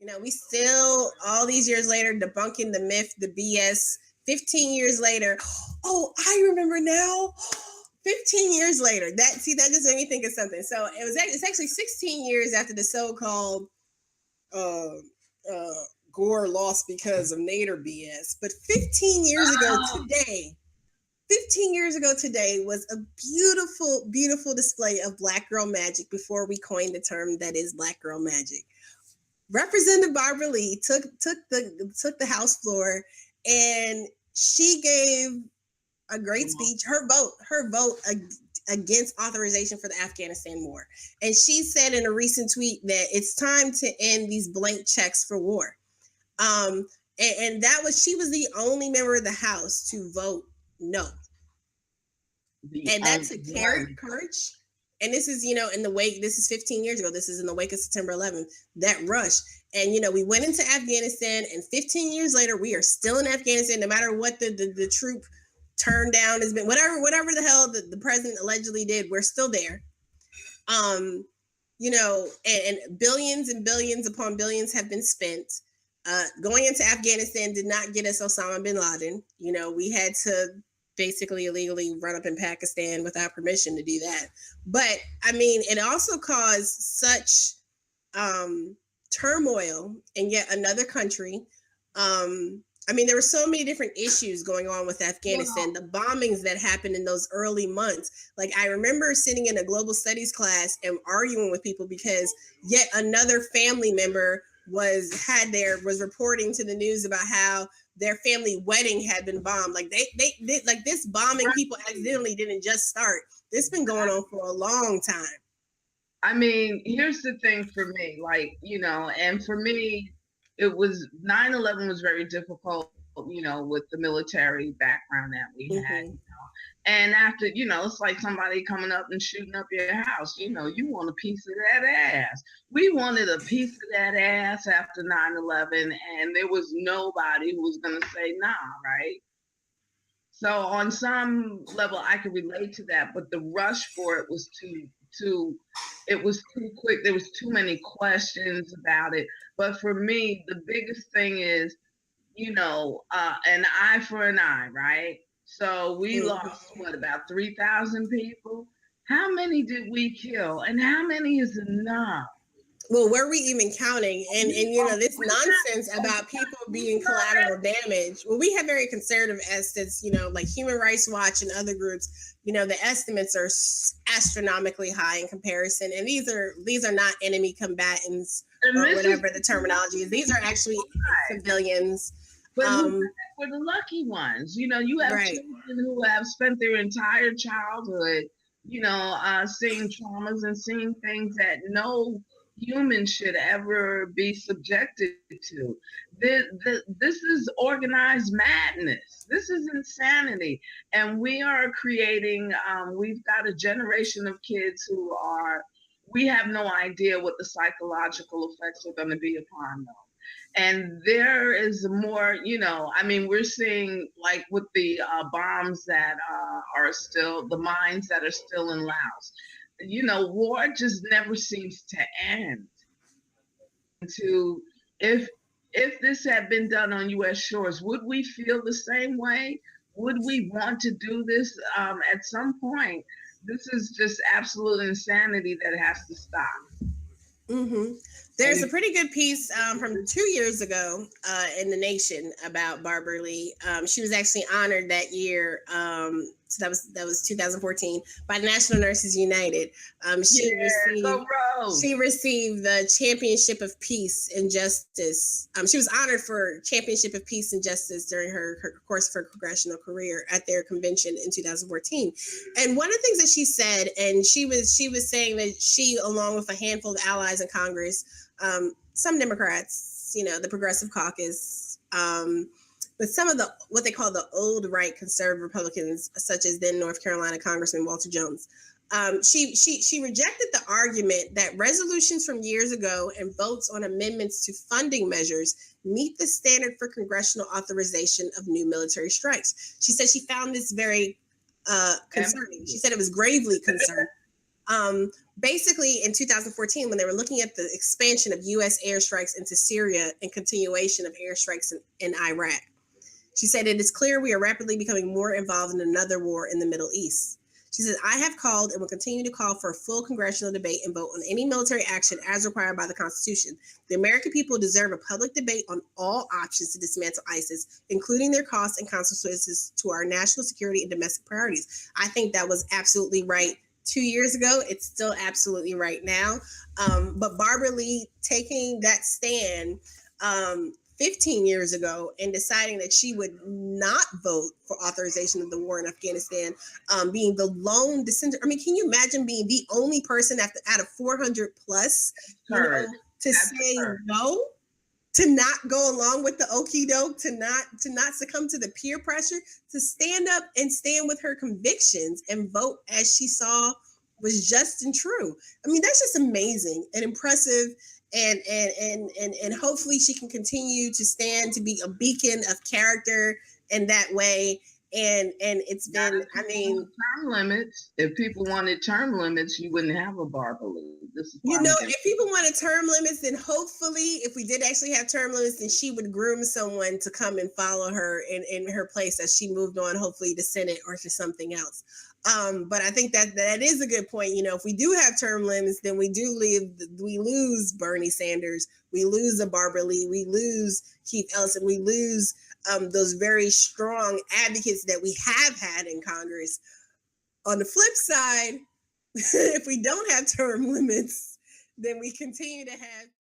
You know, we still, all these years later, debunking the myth, the BS. 15 years later, oh, I remember now. 15 years later, that just made me think of something. So it's actually 16 years after the so-called Gore lost because of Nader BS. But 15 years ago today was a beautiful, beautiful display of Black girl magic before we coined the term that is Black girl magic. Representative Barbara Lee took the House floor, and she gave a great speech. Her vote against authorization for the Afghanistan war, and she said in a recent tweet that it's time to end these blank checks for war. And she was the only member of the House to vote no, and that's a courage. And this is, in the wake, this is 15 years ago. This is in the wake of September 11th, that rush. And, we went into Afghanistan, and 15 years later, we are still in Afghanistan, no matter what the troop turn down has been, whatever the hell the president allegedly did, we're still there. And billions and billions upon billions have been spent. Going into Afghanistan did not get us Osama bin Laden. We had to basically illegally run up in Pakistan without permission to do that. But it also caused such turmoil in yet another country. There were so many different issues going on with Afghanistan, the bombings that happened in those early months. Like, I remember sitting in a global studies class and arguing with people because yet another family member was reporting to the news about how their family wedding had been bombed. Like they like this bombing people accidentally didn't just start. This has been going on for a long time. Here's the thing for me, and for me, it was 9/11 was very difficult, with the military background that we had. And after, it's like somebody coming up and shooting up your house. You want a piece of that ass. We wanted a piece of that ass after 9/11, and there was nobody who was going to say nah, right? So on some level, I could relate to that, but the rush for it was it was too quick. There was too many questions about it. But for me, the biggest thing is, an eye for an eye, right? So we lost, about 3,000 people? How many did we kill? And how many is enough? Well, were we even counting? And this nonsense about people being collateral damage. Well, we have very conservative estimates, like Human Rights Watch and other groups, the estimates are astronomically high in comparison. And these are not enemy combatants or whatever the terminology is. These are actually civilians. But for the lucky ones, you have children who have spent their entire childhood, seeing traumas and seeing things that no human should ever be subjected to. This is organized madness. This is insanity. And we are creating, we've got a generation of kids we have no idea what the psychological effects are going to be upon them. And there is more, we're seeing, like, with the bombs that are still, the mines that are still in Laos. War just never seems to end. If this had been done on U.S. shores, would we feel the same way? Would we want to do this at some point? This is just absolute insanity that has to stop. There's a pretty good piece from 2 years ago in The Nation about Barbara Lee. She was actually honored that year. So that was 2014 by National Nurses United. She received the Championship of Peace and Justice. She was honored for Championship of Peace and Justice during her course of her congressional career at their convention in 2014. And one of the things that she said, and she was saying that she, along with a handful of allies in Congress, some Democrats, the Progressive Caucus, but some of what they call the old right conservative Republicans, such as then North Carolina Congressman Walter Jones, she rejected the argument that resolutions from years ago and votes on amendments to funding measures meet the standard for congressional authorization of new military strikes. She said she found this very concerning. She said it was gravely concerning. Basically, in 2014, when they were looking at the expansion of U.S. airstrikes into Syria and continuation of airstrikes in Iraq, she said, "It is clear we are rapidly becoming more involved in another war in the Middle East." She said, "I have called and will continue to call for a full congressional debate and vote on any military action as required by the Constitution. The American people deserve a public debate on all options to dismantle ISIS, including their costs and consequences to our national security and domestic priorities." I think that was absolutely right 2 years ago. It's still absolutely right now. But Barbara Lee taking that stand 15 years ago and deciding that she would not vote for authorization of the war in Afghanistan, being the lone dissenter. I mean, can you imagine being the only person out of 400 plus, to say no, to not go along with the okie doke, to not succumb to the peer pressure, to stand up and stand with her convictions and vote as she saw was just and true. I mean, that's just amazing and impressive. And hopefully she can continue to stand to be a beacon of character in that way. And it's been, I mean, term limits. If people wanted term limits, you wouldn't have a Barbara Lee. This is if people wanted term limits, then hopefully, if we did actually have term limits, then she would groom someone to come and follow her in her place as she moved on, hopefully to Senate or to something else. But I think that is a good point. If we do have term limits, then we lose Bernie Sanders, we lose a Barbara Lee, we lose Keith Ellison, we lose those very strong advocates that we have had in Congress. On the flip side, if we don't have term limits, then we continue to have